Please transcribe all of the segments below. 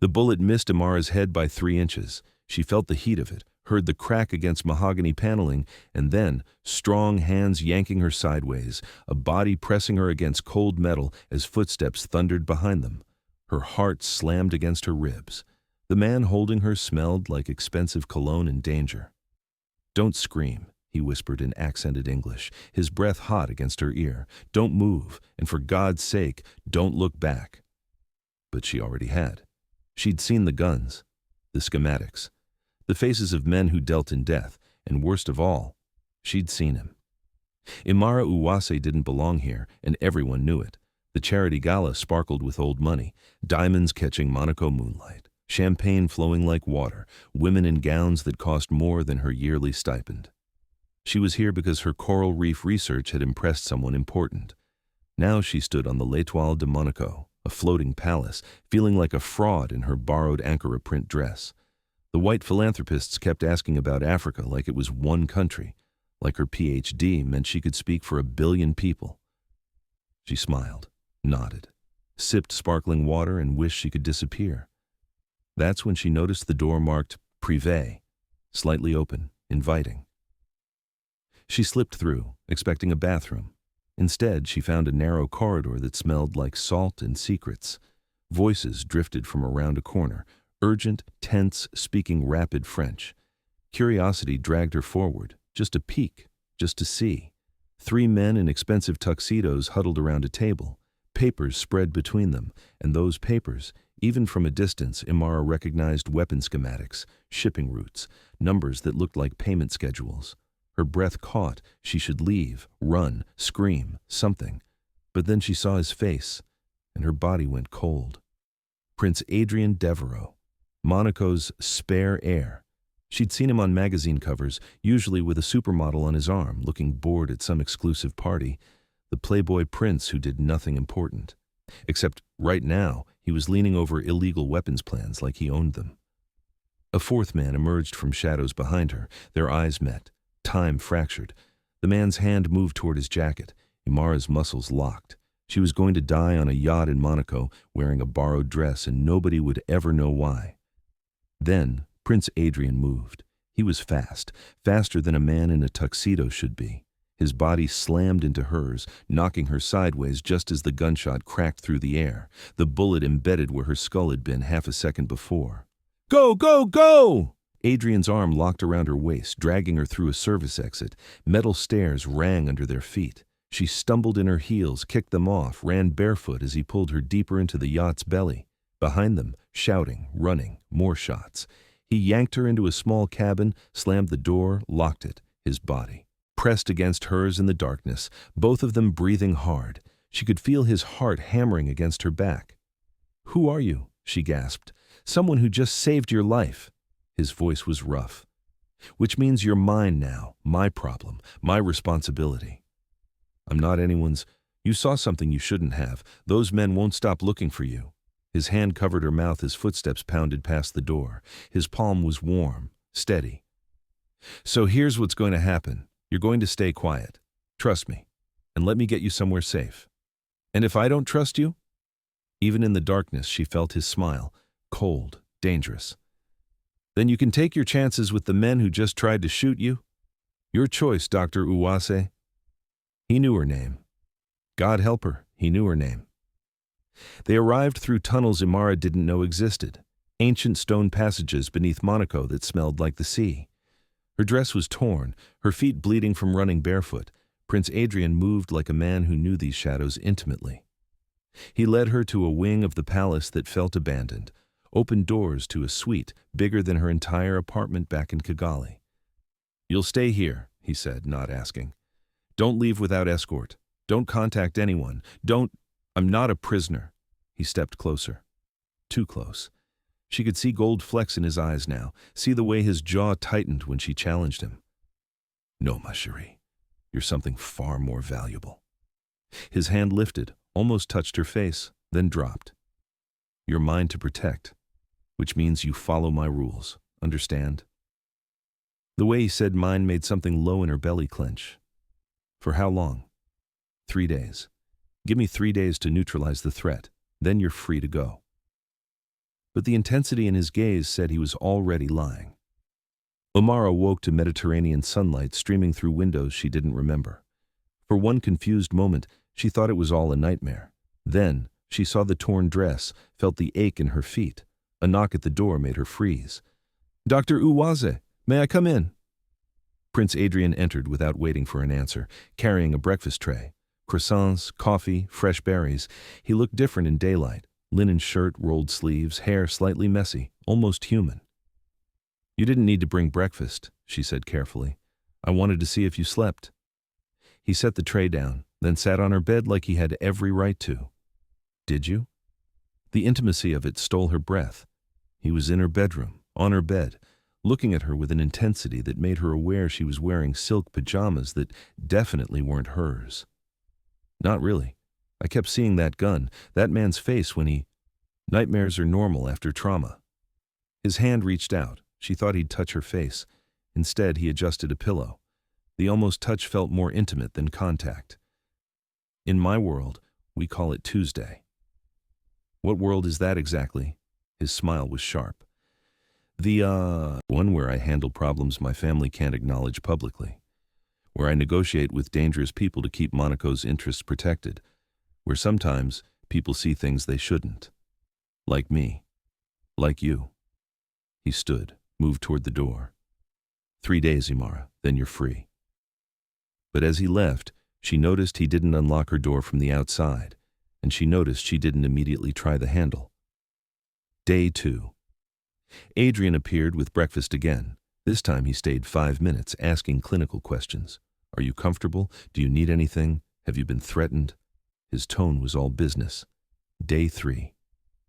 The bullet missed Imara's head by 3 inches. She felt the heat of it, heard the crack against mahogany paneling, and then strong hands yanking her sideways, a body pressing her against cold metal as footsteps thundered behind them. Her heart slammed against her ribs. The man holding her smelled like expensive cologne and danger. "Don't scream," he whispered in accented English, his breath hot against her ear. "Don't move, and for God's sake, don't look back." But she already had. She'd seen the guns, the schematics, the faces of men who dealt in death, and worst of all, she'd seen him. Imara Uwase didn't belong here, and everyone knew it. The charity gala sparkled with old money, diamonds catching Monaco moonlight, champagne flowing like water, women in gowns that cost more than her yearly stipend. She was here because her coral reef research had impressed someone important. Now she stood on the l'Étoile de Monaco, a floating palace, feeling like a fraud in her borrowed Ankara print dress. The white philanthropists kept asking about Africa like it was one country, like her PhD meant she could speak for 1 billion people. She smiled, nodded, sipped sparkling water, and wished she could disappear. That's when she noticed the door marked Privé, slightly open, inviting. She slipped through, expecting a bathroom. Instead, she found a narrow corridor that smelled like salt and secrets. Voices drifted from around a corner, urgent, tense, speaking rapid French. Curiosity dragged her forward, just a peek, just to see. 3 men in expensive tuxedos huddled around a table, papers spread between them, and those papers, even from a distance, Imara recognized weapon schematics, shipping routes, numbers that looked like payment schedules. Her breath caught. She should leave, run, scream, something. But then she saw his face, and her body went cold. Prince Adrien Devereux, Monaco's spare heir. She'd seen him on magazine covers, usually with a supermodel on his arm, looking bored at some exclusive party. The playboy prince who did nothing important. Except right now, he was leaning over illegal weapons plans like he owned them. A 4th man emerged from shadows behind her. Their eyes met. Time fractured. The man's hand moved toward his jacket. Imara's muscles locked. She was going to die on a yacht in Monaco, wearing a borrowed dress, and nobody would ever know why. Then Prince Adrien moved. He was fast, faster than a man in a tuxedo should be. His body slammed into hers, knocking her sideways just as the gunshot cracked through the air. The bullet embedded where her skull had been half a second before. "Go, go, go!" Adrian's arm locked around her waist, dragging her through a service exit. Metal stairs rang under their feet. She stumbled in her heels, kicked them off, ran barefoot as he pulled her deeper into the yacht's belly. Behind them, shouting, running, more shots. He yanked her into a small cabin, slammed the door, locked it, his body pressed against hers in the darkness, both of them breathing hard. She could feel his heart hammering against her back. "Who are you?" she gasped. "Someone who just saved your life." His voice was rough. "Which means you're mine now, my problem, my responsibility." "I'm not anyone's. You saw something you shouldn't have. Those men won't stop looking for you." His hand covered her mouth as footsteps pounded past the door. His palm was warm, steady. "So here's what's going to happen. You're going to stay quiet. Trust me, and let me get you somewhere safe. And if I don't trust you?" Even in the darkness, she felt his smile, cold, dangerous. "Then you can take your chances with the men who just tried to shoot you. Your choice, Dr. Uwase." He knew her name. God help her, he knew her name. They arrived through tunnels Imara didn't know existed, ancient stone passages beneath Monaco that smelled like the sea. Her dress was torn, her feet bleeding from running barefoot. Prince Adrien moved like a man who knew these shadows intimately. He led her to a wing of the palace that felt abandoned, opened doors to a suite bigger than her entire apartment back in Kigali. "You'll stay here," he said, not asking. "Don't leave without escort. Don't contact anyone. I'm not a prisoner." He stepped closer. Too close. She could see gold flecks in his eyes now, see the way his jaw tightened when she challenged him. "No, ma chérie. You're something far more valuable." His hand lifted, almost touched her face, then dropped. "You're mine to protect, which means you follow my rules. Understand?" The way he said mine made something low in her belly clench. "For how long?" 3 days. Give me 3 days to neutralize the threat. Then you're free to go." but the intensity in his gaze said he was already lying. Imara woke to Mediterranean sunlight streaming through windows she didn't remember. For one confused moment, she thought it was all a nightmare. Then, she saw the torn dress, felt the ache in her feet. A knock at the door made her freeze. "Dr. Uwaze, may I come in?" Prince Adrian entered without waiting for an answer, carrying a breakfast tray. Croissants, coffee, fresh berries. He looked different in daylight. Linen shirt, rolled sleeves, hair slightly messy, almost human. "You didn't need to bring breakfast," she said carefully. "I wanted to see if you slept." He set the tray down, then sat on her bed like he had every right to. "Did you?" The intimacy of it stole her breath. He was in her bedroom, on her bed, looking at her with an intensity that made her aware she was wearing silk pajamas that definitely weren't hers. "Not really. I kept seeing that gun, that man's face when he—" Nightmares are normal after trauma. His hand reached out. She thought he'd touch her face. Instead, he adjusted a pillow. The almost touch felt more intimate than contact. "In my world, we call it Tuesday." "What world is that exactly?" His smile was sharp. "The one where I handle problems my family can't acknowledge publicly. Where I negotiate with dangerous people to keep Monaco's interests protected. Where sometimes people see things they shouldn't. Like me. Like you." He stood, moved toward the door. 3 days, Imara, then you're free." But as he left, she noticed he didn't unlock her door from the outside, and she noticed she didn't immediately try the handle. Day 2. Adrian appeared with breakfast again. This time he stayed 5 minutes, asking clinical questions. "Are you comfortable? Do you need anything? Have you been threatened?" His tone was all business. Day 3.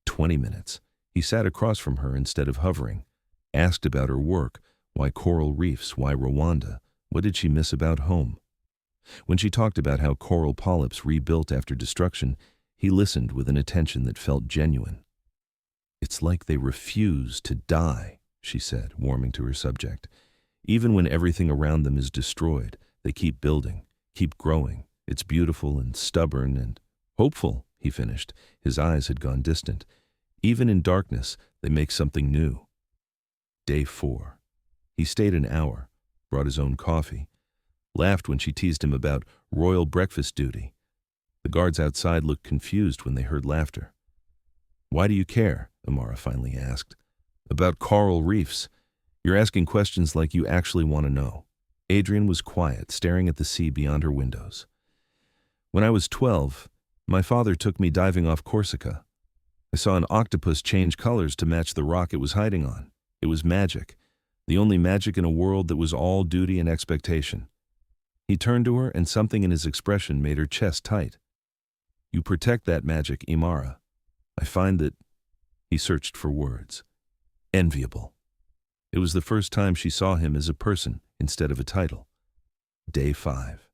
20 minutes. He sat across from her instead of hovering. Asked about her work. Why coral reefs? Why Rwanda? What did she miss about home? When she talked about how coral polyps rebuilt after destruction, he listened with an attention that felt genuine. "It's like they refuse to die," she said, warming to her subject. "Even when everything around them is destroyed, they keep building, keep growing. It's beautiful and stubborn and hopeful," he finished. His eyes had gone distant. "Even in darkness, they make something new." Day 4. He stayed an hour, brought his own coffee, laughed when she teased him about royal breakfast duty. The guards outside looked confused when they heard laughter. "Why do you care?" Imara finally asked. "About coral reefs. You're asking questions like you actually want to know." Adrian was quiet, staring at the sea beyond her windows. "When I was 12, my father took me diving off Corsica. I saw an octopus change colors to match the rock it was hiding on. It was magic, the only magic in a world that was all duty and expectation." He turned to her, and something in his expression made her chest tight. "You protect that magic, Imara. I find that—" He searched for words. "Enviable." It was the first time she saw him as a person instead of a title. Day 5.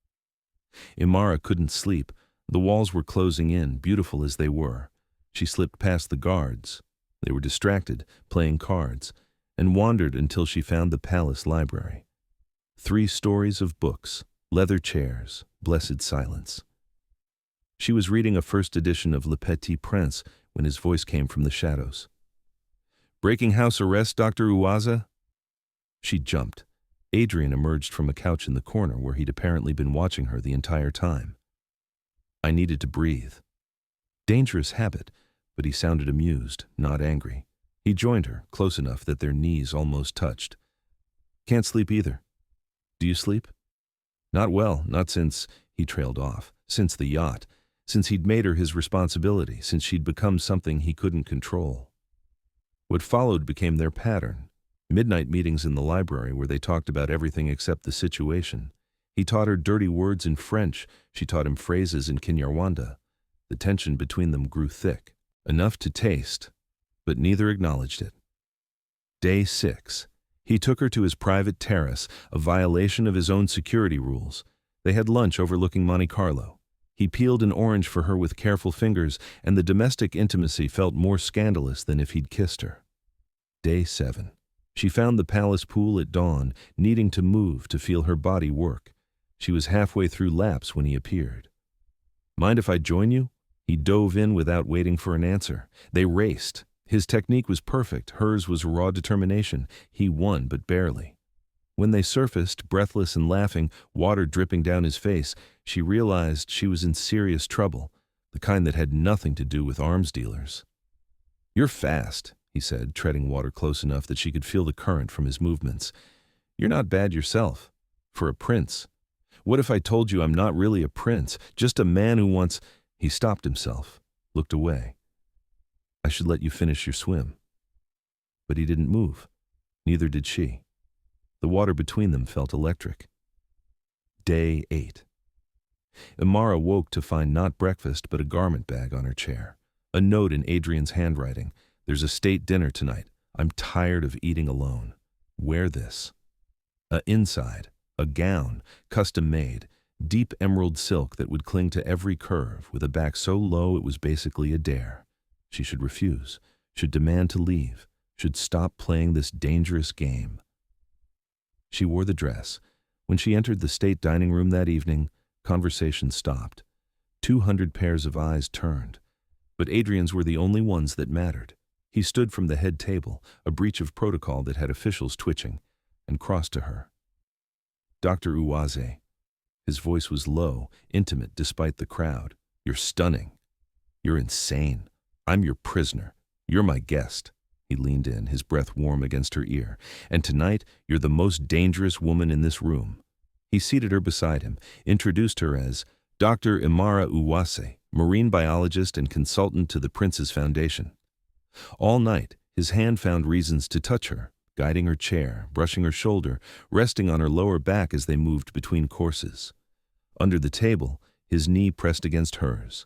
Imara couldn't sleep. The walls were closing in, beautiful as they were. She slipped past the guards. They were distracted, playing cards, and wandered until she found the palace library. 3 stories of books, leather chairs, blessed silence. She was reading a first edition of Le Petit Prince when his voice came from the shadows. "Breaking house arrest, Dr. Uwaza?" She jumped. Adrian emerged from a couch in the corner where he'd apparently been watching her the entire time. "I needed to breathe." Dangerous habit, but he sounded amused, not angry. He joined her, close enough that their knees almost touched. "Can't sleep either." "Do you sleep?" "Not well, not since—" He trailed off. "Since the yacht. Since he'd made her his responsibility. Since she'd become something he couldn't control." What followed became their pattern. Midnight meetings in the library where they talked about everything except the situation. He taught her dirty words in French. She taught him phrases in Kinyarwanda. The tension between them grew thick. Enough to taste, but neither acknowledged it. Day 6. He took her to his private terrace, a violation of his own security rules. They had lunch overlooking Monte Carlo. He peeled an orange for her with careful fingers, and the domestic intimacy felt more scandalous than if he'd kissed her. Day 7. She found the palace pool at dawn, needing to move to feel her body work. She was halfway through laps when he appeared. "Mind if I join you?" He dove in without waiting for an answer. They raced. His technique was perfect, hers was raw determination. He won, but barely. When they surfaced, breathless and laughing, water dripping down his face, she realized she was in serious trouble, the kind that had nothing to do with arms dealers. "You're fast," he said, treading water close enough that she could feel the current from his movements. "You're not bad yourself. For a prince. What if I told you I'm not really a prince, just a man who wants—" He stopped himself, looked away. "I should let you finish your swim." But he didn't move. Neither did she. The water between them felt electric. Day 8. Imara woke to find not breakfast but a garment bag on her chair. A note in Adrian's handwriting. "There's a state dinner tonight. I'm tired of eating alone. Wear this." Inside, a gown, custom-made, deep emerald silk that would cling to every curve, with a back so low it was basically a dare. She should refuse, should demand to leave, should stop playing this dangerous game. She wore the dress. When she entered the state dining room that evening, conversation stopped. 200 pairs of eyes turned. But Adrian's were the only ones that mattered. He stood from the head table, a breach of protocol that had officials twitching, and crossed to her. "Dr. Uwaze." His voice was low, intimate despite the crowd. "You're stunning. You're insane. I'm your prisoner. You're my guest." He leaned in, his breath warm against her ear. "And tonight, you're the most dangerous woman in this room." He seated her beside him, introduced her as Dr. Imara Uwase, marine biologist and consultant to the Prince's Foundation. All night, his hand found reasons to touch her, guiding her chair, brushing her shoulder, resting on her lower back as they moved between courses. Under the table, his knee pressed against hers.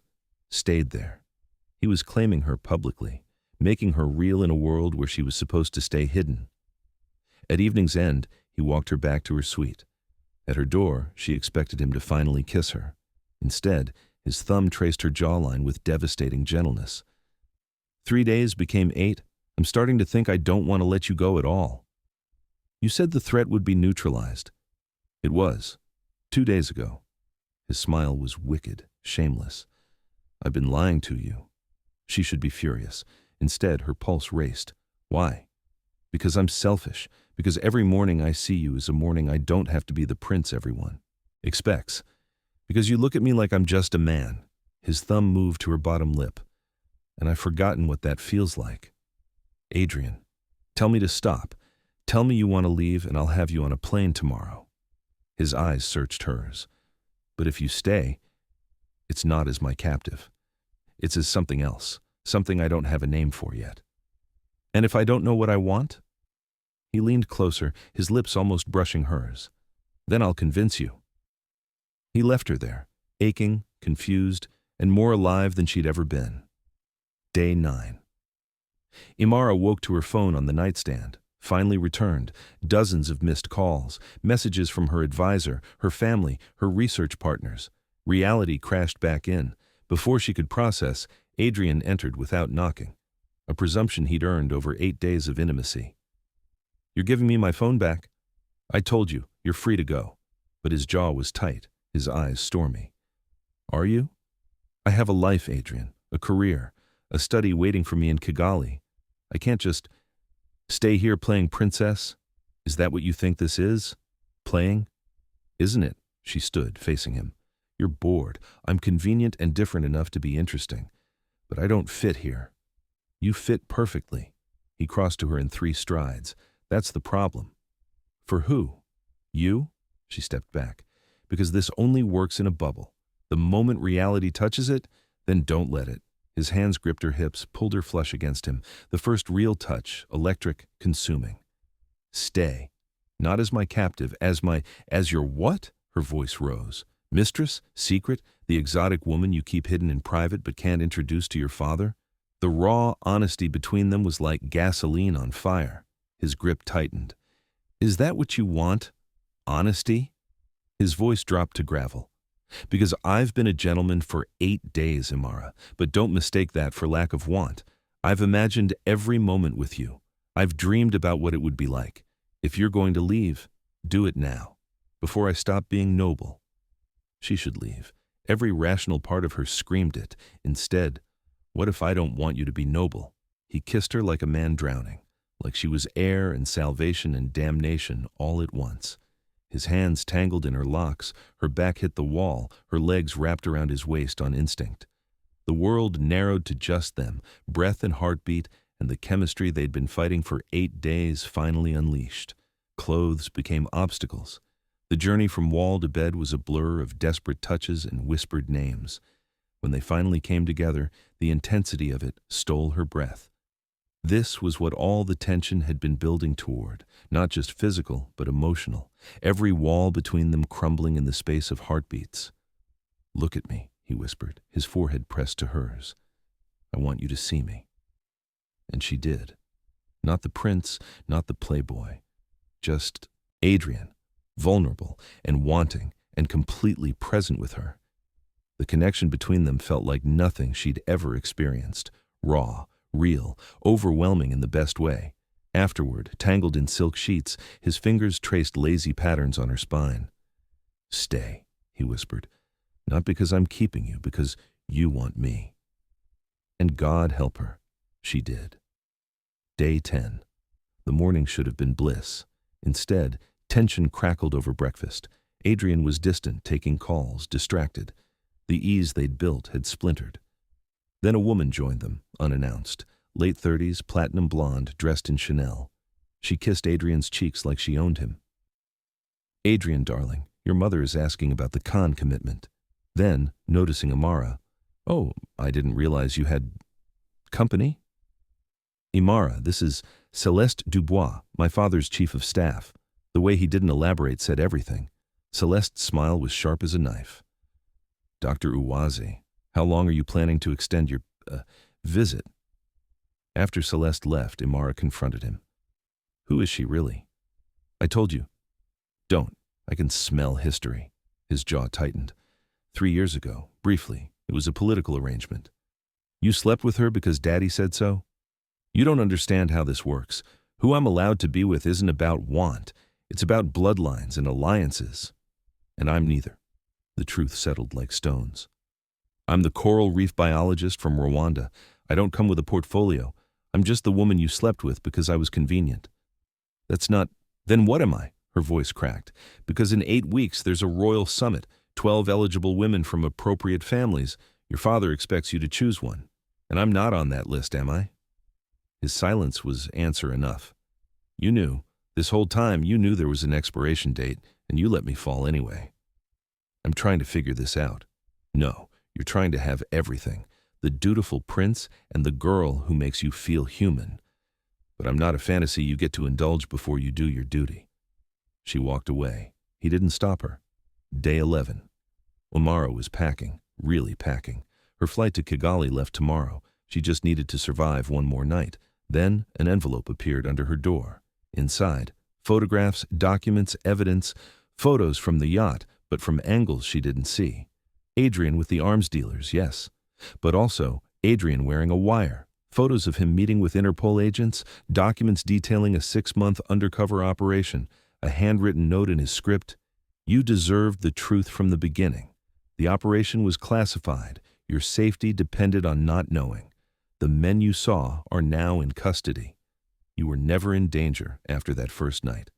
Stayed there. He was claiming her publicly, making her real in a world where she was supposed to stay hidden. At evening's end, he walked her back to her suite. At her door, she expected him to finally kiss her. Instead, his thumb traced her jawline with devastating gentleness. 3 days became 8. I'm starting to think I don't want to let you go at all." "You said the threat would be neutralized." "It was. 2 days ago." His smile was wicked, shameless. "I've been lying to you." She should be furious. Instead, her pulse raced. "Why?" "Because I'm selfish. Because every morning I see you is a morning I don't have to be the prince everyone expects. Because you look at me like I'm just a man." His thumb moved to her bottom lip. "And I've forgotten what that feels like." "Adrian, tell me to stop. Tell me you want to leave and I'll have you on a plane tomorrow." His eyes searched hers. "But if you stay, it's not as my captive. It's as something else, something I don't have a name for yet." "And if I don't know what I want?" He leaned closer, his lips almost brushing hers. "Then I'll convince you." He left her there, aching, confused, and more alive than she'd ever been. Day 9. Imara woke to her phone on the nightstand, finally returned, dozens of missed calls, messages from her advisor, her family, her research partners. Reality crashed back in. Before she could process, Adrian entered without knocking, a presumption he'd earned over 8 days of intimacy. "You're giving me my phone back?" "I told you, you're free to go." But his jaw was tight, his eyes stormy. "Are you?" "I have a life, Adrian, a career, a study waiting for me in Kigali. I can't just stay here playing princess. Is that what you think this is? Playing?" "Isn't it?" She stood, facing him. "You're bored. I'm convenient and different enough to be interesting. But I don't fit here." "You fit perfectly." He crossed to her in 3 strides. "That's the problem." "For who? You?" She stepped back. "Because this only works in a bubble. The moment reality touches it, then don't let it." His hands gripped her hips, pulled her flush against him. The first real touch, electric, consuming. "Stay. Not as my captive, as your what?" Her voice rose. "Mistress? Secret? The exotic woman you keep hidden in private but can't introduce to your father?" The raw honesty between them was like gasoline on fire. His grip tightened. "Is that what you want? Honesty?" His voice dropped to gravel. "Because I've been a gentleman for 8 days, Imara, but don't mistake that for lack of want. I've imagined every moment with you. I've dreamed about what it would be like. If you're going to leave, do it now, before I stop being noble." She should leave. Every rational part of her screamed it. Instead, what if I don't want you to be noble? He kissed her like a man drowning, like she was air and salvation and damnation all at once. His hands tangled in her locks, her back hit the wall, her legs wrapped around his waist on instinct. The world narrowed to just them, breath and heartbeat, and the chemistry they'd been fighting for 8 days finally unleashed. Clothes became obstacles. The journey from wall to bed was a blur of desperate touches and whispered names. When they finally came together, the intensity of it stole her breath. This was what all the tension had been building toward, not just physical, but emotional, every wall between them crumbling in the space of heartbeats. "Look at me," he whispered, his forehead pressed to hers. "I want you to see me." And she did. Not the prince, not the playboy. Just Adrian, vulnerable and wanting and completely present with her. The connection between them felt like nothing she'd ever experienced. Raw, real, overwhelming in the best way. Afterward, tangled in silk sheets, his fingers traced lazy patterns on her spine. "Stay," he whispered. "Not because I'm keeping you, because you want me." And God help her, she did. Day 10. The morning should have been bliss. Instead, tension crackled over breakfast. Adrian was distant, taking calls, distracted. The ease they'd built had splintered. Then a woman joined them, unannounced. Late 30s, platinum blonde, dressed in Chanel. She kissed Adrian's cheeks like she owned him. "Adrian, darling, your mother is asking about the Khan commitment." Then, noticing Imara, "Oh, I didn't realize you had company?" "Imara, this is Celeste Dubois, my father's chief of staff." The way he didn't elaborate said everything. Celeste's smile was sharp as a knife. "Dr. Uwazi, how long are you planning to extend your visit?" After Celeste left, Imara confronted him. "Who is she really?" "I told you." "Don't. I can smell history." His jaw tightened. 3 years ago, briefly, it was a political arrangement. "You slept with her because Daddy said so?" "You don't understand how this works. Who I'm allowed to be with isn't about want. It's about bloodlines and alliances. And I'm neither." The truth settled like stones. "I'm the coral reef biologist from Rwanda. I don't come with a portfolio. I'm just the woman you slept with because I was convenient." "That's not—" "Then what am I?" Her voice cracked. "Because in 8 weeks there's a royal summit, 12 eligible women from appropriate families. Your father expects you to choose one. And I'm not on that list, am I?" His silence was answer enough. "You knew. This whole time you knew there was an expiration date, and you let me fall anyway." "I'm trying to figure this out." "No, you're trying to have everything. The dutiful prince and the girl who makes you feel human. But I'm not a fantasy you get to indulge before you do your duty." She walked away. He didn't stop her. Day 11. Imara was packing, really packing. Her flight to Kigali left tomorrow. She just needed to survive one more night. Then an envelope appeared under her door. Inside, photographs, documents, evidence, photos from the yacht, but from angles she didn't see. Adrian with the arms dealers, yes. But also Adrian wearing a wire. Photos of him meeting with Interpol agents, documents detailing a 6-month undercover operation, a handwritten note in his script. "You deserved the truth from the beginning. The operation was classified. Your safety depended on not knowing. The men you saw are now in custody. You were never in danger after that first night.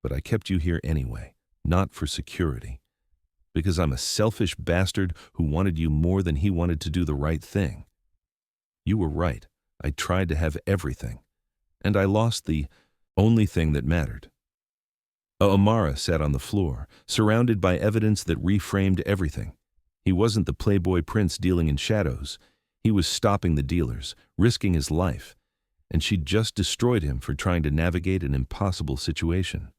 But I kept you here anyway, not for security. Because I'm a selfish bastard who wanted you more than he wanted to do the right thing. You were right. I tried to have everything. And I lost the only thing that mattered." Imara sat on the floor, surrounded by evidence that reframed everything. He wasn't the playboy prince dealing in shadows. He was stopping the dealers, risking his life. And she'd just destroyed him for trying to navigate an impossible situation.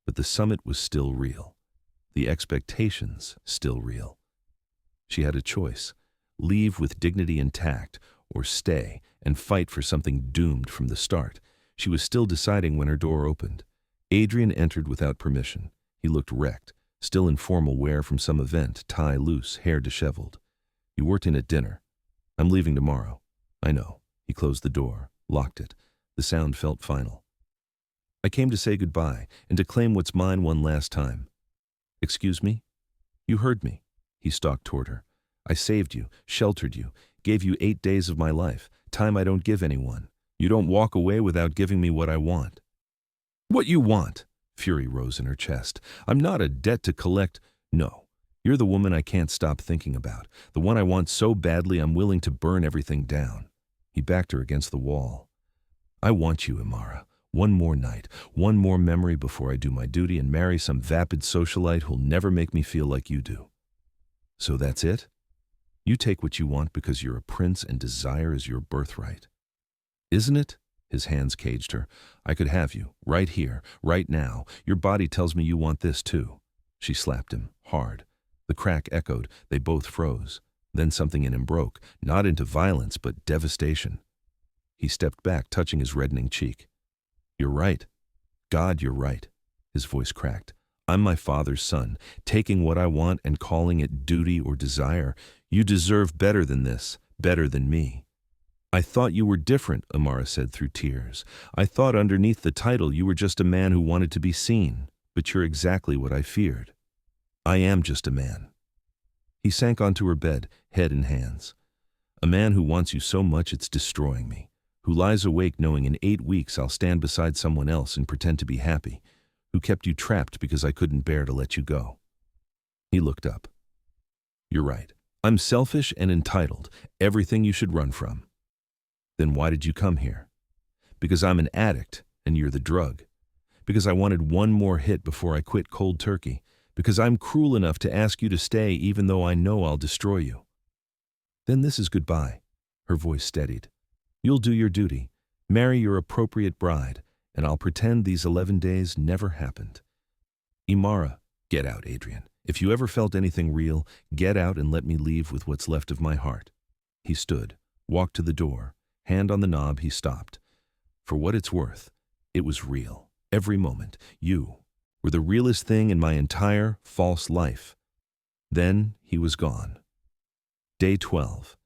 But the summit was still real. The expectations still real. She had a choice: leave with dignity intact, or stay and fight for something doomed from the start. She was still deciding when her door opened. Adrian entered without permission. He looked wrecked, still in formal wear from some event, tie loose, hair disheveled. "You weren't in at dinner." "I'm leaving tomorrow." "I know." He closed the door, locked it. The sound felt final. "I came to say goodbye and to claim what's mine one last time." "Excuse me?" "You heard me." He stalked toward her. "I saved you, sheltered you, Gave you 8 days of my life, time I don't give anyone. You don't walk away without giving me what I want." "What you want?" Fury rose in her chest. "I'm not a debt to collect. No. You're the woman I can't stop thinking about. The one I want so badly I'm willing to burn everything down." He backed her against the wall. "I want you, Imara. One more night, one more memory before I do my duty and marry some vapid socialite who'll never make me feel like you do." "So that's it? You take what you want because you're a prince and desire is your birthright. Isn't it?" His hands caged her. "I could have you, right here, right now. Your body tells me you want this too." She slapped him, hard. The crack echoed. They both froze. Then something in him broke, not into violence, but devastation. He stepped back, touching his reddening cheek. "You're right. God, you're right." His voice cracked. "I'm my father's son, taking what I want and calling it duty or desire. You deserve better than this, better than me." "I thought you were different," Imara said through tears. "I thought underneath the title you were just a man who wanted to be seen. But you're exactly what I feared. I am just a man." He sank onto her bed, head in hands. "A man who wants you so much it's destroying me. Who lies awake knowing in 8 weeks I'll stand beside someone else and pretend to be happy. Who kept you trapped because I couldn't bear to let you go." He looked up. "You're right. I'm selfish and entitled, everything you should run from." "Then why did you come here?" "Because I'm an addict and you're the drug. Because I wanted one more hit before I quit cold turkey. Because I'm cruel enough to ask you to stay even though I know I'll destroy you." "Then this is goodbye." Her voice steadied. "You'll do your duty, marry your appropriate bride, and I'll pretend these 11 days never happened." "Imara, get out, Adrian. If you ever felt anything real, get out and let me leave with what's left of my heart." He stood, walked to the door. Hand on the knob, he stopped. "For what it's worth, it was real. Every moment. You were the realest thing in my entire false life." Then he was gone. Day 12.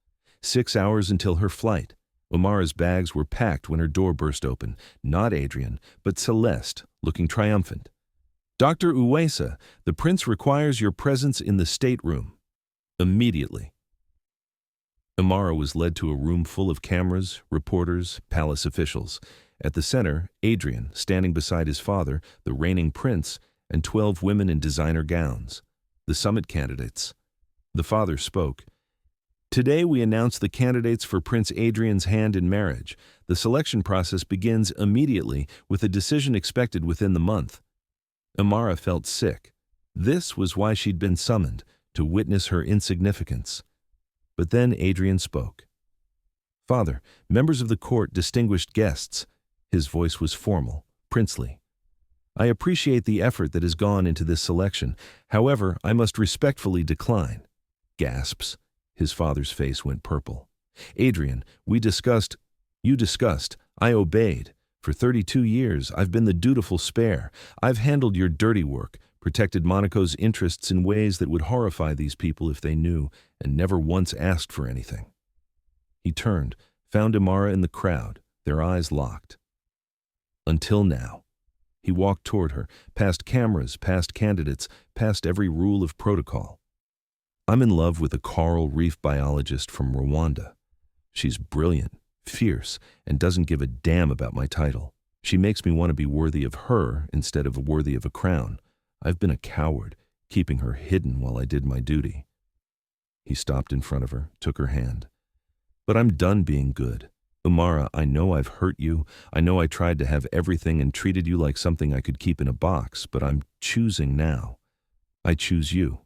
6 hours until her flight. Imara's bags were packed when her door burst open. Not Adrian, but Celeste, looking triumphant. "Dr. Uwesa, the prince requires your presence in the stateroom. Immediately." Imara was led to a room full of cameras, reporters, palace officials. At the center, Adrian, standing beside his father, the reigning prince, and 12 women in designer gowns. The summit candidates. The father spoke. "Today we announce the candidates for Prince Adrian's hand in marriage. The selection process begins immediately, with a decision expected within the month." Imara felt sick. This was why she'd been summoned, to witness her insignificance. But then Adrian spoke. "Father, members of the court, distinguished guests." His voice was formal, princely. "I appreciate the effort that has gone into this selection. However, I must respectfully decline." Gasps. His father's face went purple. "Adrian, you discussed, I obeyed. For 32 years, I've been the dutiful spare. I've handled your dirty work, protected Monaco's interests in ways that would horrify these people if they knew, and never once asked for anything." He turned, found Imara in the crowd, their eyes locked. "Until now." He walked toward her, past cameras, past candidates, past every rule of protocol. "I'm in love with a coral reef biologist from Rwanda. She's brilliant, fierce, and doesn't give a damn about my title. She makes me want to be worthy of her instead of worthy of a crown. I've been a coward, keeping her hidden while I did my duty." He stopped in front of her, took her hand. "But I'm done being good. Imara, I know I've hurt you. I know I tried to have everything and treated you like something I could keep in a box, but I'm choosing now. I choose you.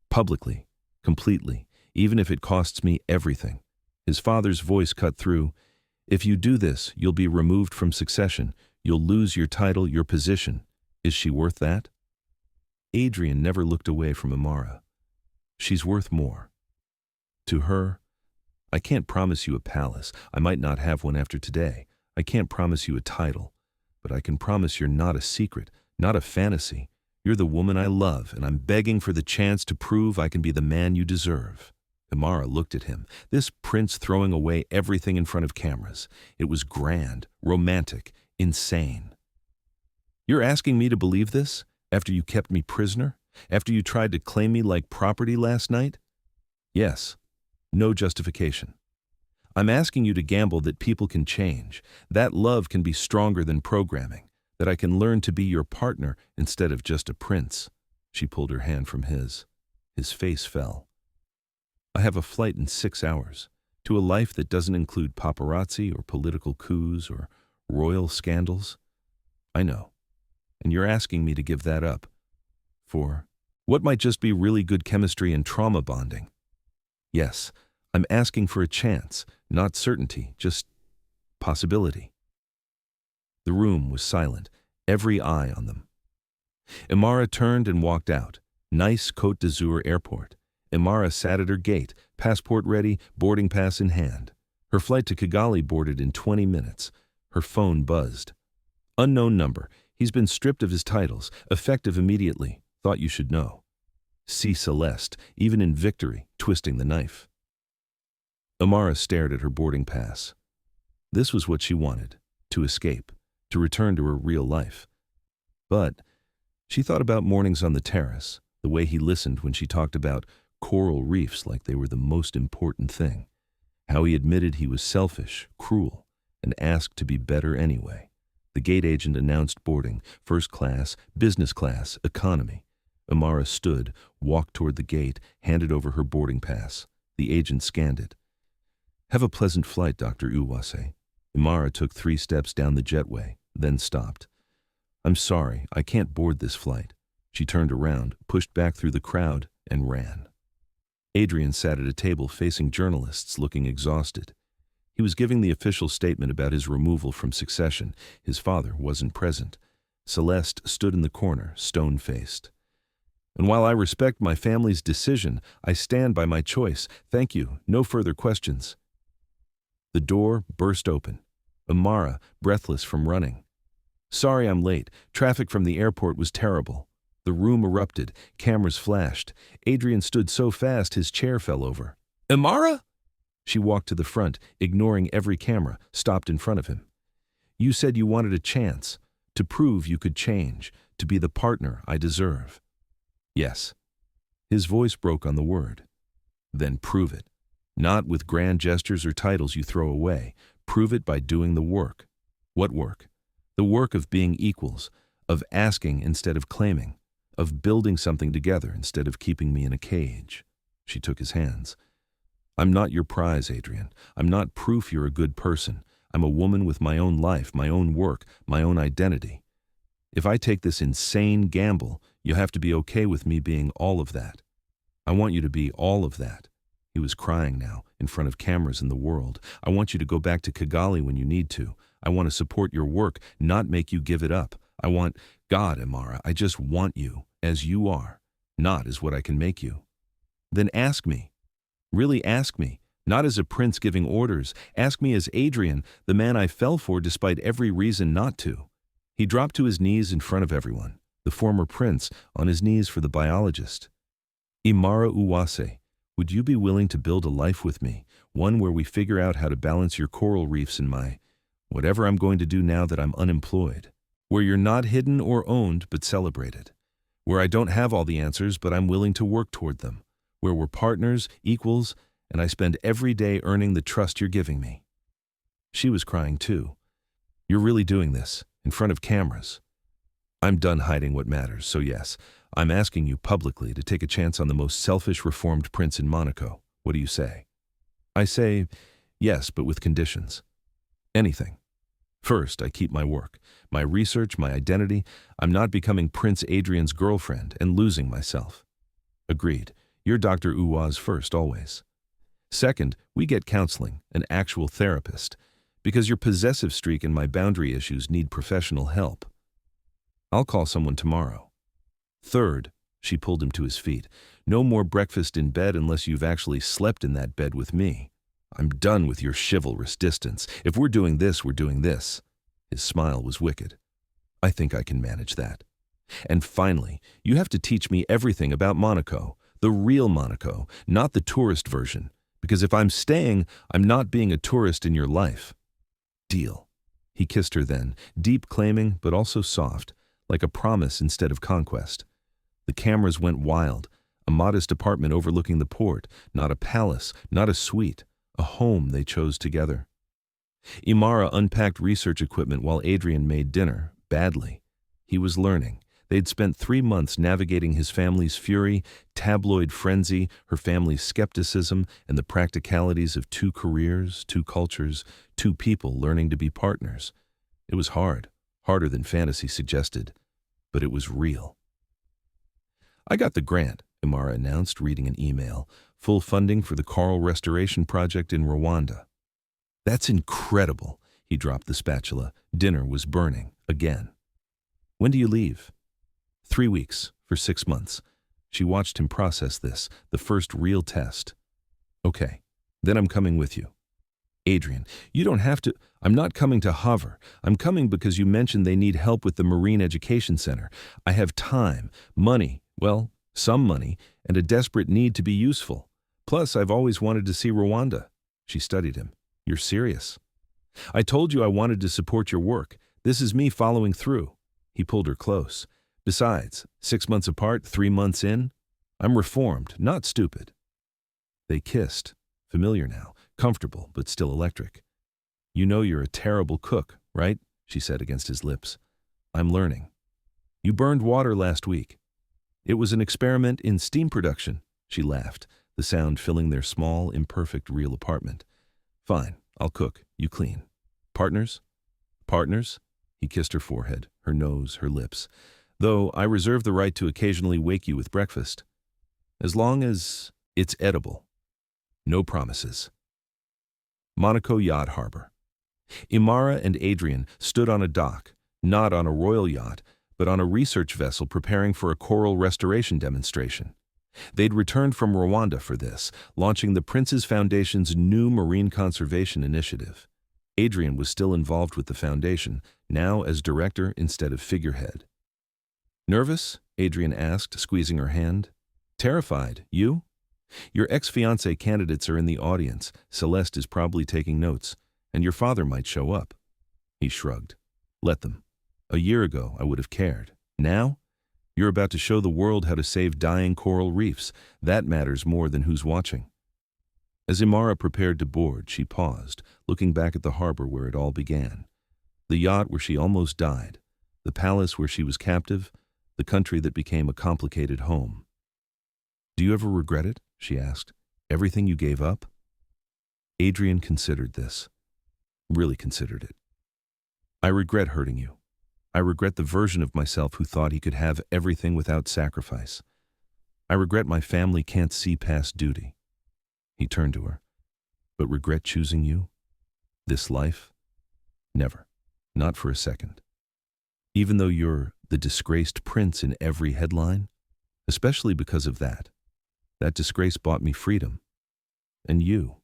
Publicly, completely, even if it costs me everything." His father's voice cut through. "If you do this, you'll be removed from succession. You'll lose your title, your position. Is she worth that?" Adrian never looked away from Imara. "She's worth more." To her, "I can't promise you a palace. I might not have one after today. I can't promise you a title. But I can promise you're not a secret, not a fantasy. You're the woman I love, and I'm begging for the chance to prove I can be the man you deserve." Imara looked at him, this prince throwing away everything in front of cameras. It was grand, romantic, insane. "You're asking me to believe this? After you kept me prisoner? After you tried to claim me like property last night?" "Yes. No justification." I'm asking you to gamble that people can change, that love can be stronger than programming, that I can learn to be your partner instead of just a prince." She pulled her hand from his. His face fell. "I have a flight in 6 hours, to a life that doesn't include paparazzi or political coups or royal scandals. I know. And you're asking me to give that up. For what might just be really good chemistry and trauma bonding? Yes, I'm asking for a chance, not certainty, just possibility." The room was silent, every eye on them. Imara turned and walked out. Nice Côte d'Azur airport. Imara sat at her gate, passport ready, boarding pass in hand. Her flight to Kigali boarded in 20 minutes. Her phone buzzed. "Unknown number. He's been stripped of his titles. Effective immediately. Thought you should know." See Celeste, even in victory, twisting the knife. Imara stared at her boarding pass. This was what she wanted, to escape, to return to her real life. But she thought about mornings on the terrace, the way he listened when she talked about coral reefs like they were the most important thing, how he admitted he was selfish, cruel, and asked to be better anyway. The gate agent announced boarding, first class, business class, economy. Imara stood, walked toward the gate, handed over her boarding pass. The agent scanned it. "Have a pleasant flight, Dr. Uwase." Imara took 3 steps down the jetway, then stopped. "I'm sorry, I can't board this flight." She turned around, pushed back through the crowd, and ran. Adrian sat at a table facing journalists, looking exhausted. He was giving the official statement about his removal from Succession. His father wasn't present. Celeste stood in the corner, stone-faced. "And while I respect my family's decision, I stand by my choice. Thank you. No further questions." The door burst open. Imara, breathless from running. "Sorry I'm late. Traffic from the airport was terrible." The room erupted. Cameras flashed. Adrian stood so fast his chair fell over. "Imara?" She walked to the front, ignoring every camera, stopped in front of him. "You said you wanted a chance, to prove you could change, to be the partner I deserve." "Yes." His voice broke on the word. "Then prove it. Not with grand gestures or titles you throw away. Prove it by doing the work." "What work?" "The work of being equals, of asking instead of claiming, of building something together instead of keeping me in a cage." She took his hands. "I'm not your prize, Adrian. I'm not proof you're a good person. I'm a woman with my own life, my own work, my own identity. If I take this insane gamble, you'll have to be okay with me being all of that. I want you to be all of that." He was crying now, in front of cameras in the world. "I want you to go back to Kigali when you need to. I want to support your work, not make you give it up. I want, God, Imara, I just want you, as you are, not as what I can make you." "Then ask me. Really ask me, not as a prince giving orders. Ask me as Adrian, the man I fell for despite every reason not to." He dropped to his knees in front of everyone, the former prince on his knees for the biologist. "Imara Uwase, would you be willing to build a life with me, one where we figure out how to balance your coral reefs and my, whatever I'm going to do now that I'm unemployed, where you're not hidden or owned but celebrated, where I don't have all the answers but I'm willing to work toward them, where we're partners, equals, and I spend every day earning the trust you're giving me?" She was crying too. "You're really doing this, in front of cameras?" "I'm done hiding what matters, so yes, I'm asking you publicly to take a chance on the most selfish reformed prince in Monaco. What do you say?" "I say, yes, but with conditions." "Anything. First, I keep my work, my research, my identity. I'm not becoming Prince Adrian's girlfriend and losing myself." "Agreed. You're Dr. Uwaz first, always." "Second, we get counseling, an actual therapist, because your possessive streak and my boundary issues need professional help. I'll call someone tomorrow." "Third," she pulled him to his feet, "no more breakfast in bed unless you've actually slept in that bed with me. I'm done with your chivalrous distance. If we're doing this, we're doing this." His smile was wicked. "I think I can manage that. And finally, you have to teach me everything about Monaco, the real Monaco, not the tourist version, because if I'm staying, I'm not being a tourist in your life." "Deal." He kissed her then, deep claiming but also soft, like a promise instead of conquest. The cameras went wild, a modest apartment overlooking the port, not a palace, not a suite, a home they chose together. Imara unpacked research equipment while Adrian made dinner, badly. He was learning. They'd spent 3 months navigating his family's fury, tabloid frenzy, her family's skepticism, and the practicalities of 2 careers, 2 cultures, 2 people learning to be partners. It was hard, harder than fantasy suggested, but it was real. "I got the grant," Imara announced, reading an email. "Full funding for the coral restoration project in Rwanda." "That's incredible." He dropped the spatula. Dinner was burning, again. "When do you leave?" 3 weeks, for 6 months. She watched him process this, the first real test. "Okay, then I'm coming with you." "Adrian, you don't have to." "I'm not coming to hover. I'm coming because you mentioned they need help with the Marine Education Center. I have time, money, well, some money, and a desperate need to be useful. Plus, I've always wanted to see Rwanda." She studied him. "You're serious?" "I told you I wanted to support your work. This is me following through." He pulled her close. "Besides, 6 months apart, 3 months in, I'm reformed, not stupid." They kissed, familiar now, comfortable, but still electric. "You know you're a terrible cook, right?" she said against his lips. "I'm learning." "You burned water last week." "It was an experiment in steam production," she laughed, the sound filling their small, imperfect, real apartment. "Fine, I'll cook, you clean. Partners?" "Partners?" He kissed her forehead, her nose, her lips. "Though I reserve the right to occasionally wake you with breakfast. As long as it's edible. No promises." Monaco Yacht Harbor. Imara and Adrian stood on a dock, not on a royal yacht, but on a research vessel preparing for a coral restoration demonstration. They'd returned from Rwanda for this, launching the Prince's Foundation's new marine conservation initiative. Adrian was still involved with the foundation, now as director instead of figurehead. "Nervous?" Adrian asked, squeezing her hand. "Terrified. You?" "Your ex-fiancé candidates are in the audience. Celeste is probably taking notes, and your father might show up." He shrugged. "Let them. A year ago, I would have cared. Now? You're about to show the world how to save dying coral reefs. That matters more than who's watching." As Imara prepared to board, she paused, looking back at the harbor where it all began. The yacht where she almost died, the palace where she was captive, the country that became a complicated home. "Do you ever regret it?" she asked. "Everything you gave up?" Adrian considered this. Really considered it. "I regret hurting you. I regret the version of myself who thought he could have everything without sacrifice. I regret my family can't see past duty." He turned to her. "But regret choosing you? This life? Never. Not for a second. Even though you're the disgraced prince in every headline? Especially because of that. That disgrace bought me freedom. And you."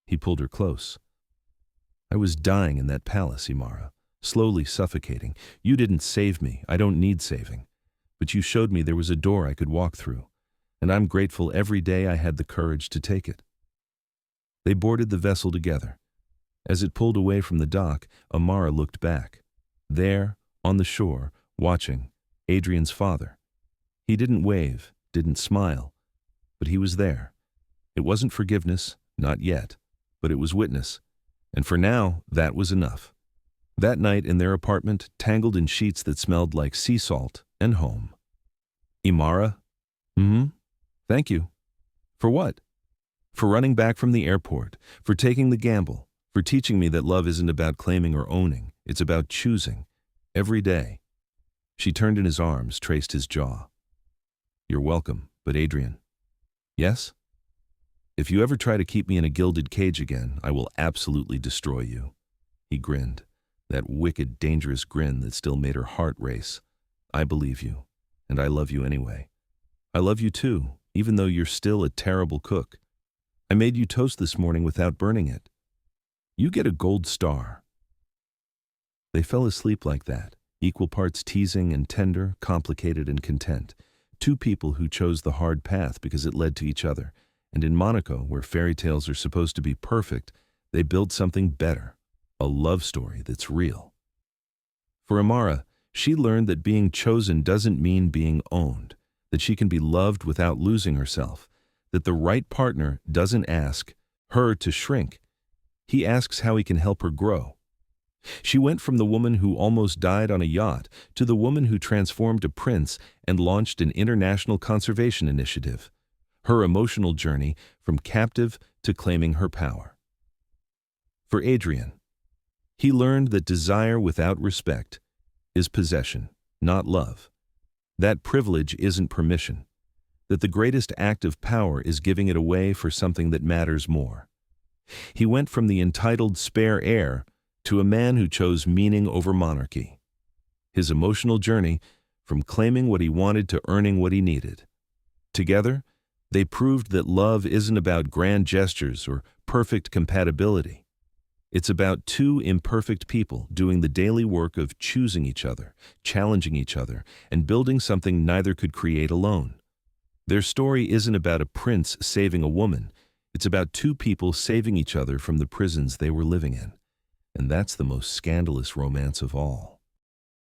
He pulled her close. "I was dying in that palace, Imara, slowly suffocating. You didn't save me. I don't need saving. But you showed me there was a door I could walk through, and I'm grateful every day I had the courage to take it." They boarded the vessel together. As it pulled away from the dock, Imara looked back. There, on the shore, watching, Adrian's father. He didn't wave, didn't smile, but he was there. It wasn't forgiveness, not yet, but it was witness. And for now, that was enough. That night in their apartment, tangled in sheets that smelled like sea salt and home. "Imara?" "Thank you." "For what?" "For running back from the airport, for taking the gamble, for teaching me that love isn't about claiming or owning, it's about choosing. Every day." She turned in his arms, traced his jaw. "You're welcome, but Adrian." "Yes?" "If you ever try to keep me in a gilded cage again, I will absolutely destroy you." He grinned, that wicked, dangerous grin that still made her heart race. "I believe you, and I love you anyway. I love you too, even though you're still a terrible cook. I made you toast this morning without burning it. You get a gold star." They fell asleep like that, equal parts teasing and tender, complicated and content. 2 people who chose the hard path because it led to each other. And in Monaco, where fairy tales are supposed to be perfect, they built something better, a love story that's real. For Imara, she learned that being chosen doesn't mean being owned, that she can be loved without losing herself, that the right partner doesn't ask, her to shrink. He asks how he can help her grow. She went from the woman who almost died on a yacht to the woman who transformed a prince and launched an international conservation initiative. Her emotional journey from captive to claiming her power. For Adrian, he learned that desire without respect is possession, not love. That privilege isn't permission. That the greatest act of power is giving it away for something that matters more. He went from the entitled spare heir to a man who chose meaning over monarchy. His emotional journey from claiming what he wanted to earning what he needed. Together, they proved that love isn't about grand gestures or perfect compatibility. It's about two imperfect people doing the daily work of choosing each other, challenging each other, and building something neither could create alone. Their story isn't about a prince saving a woman. It's about two people saving each other from the prisons they were living in. And that's the most scandalous romance of all.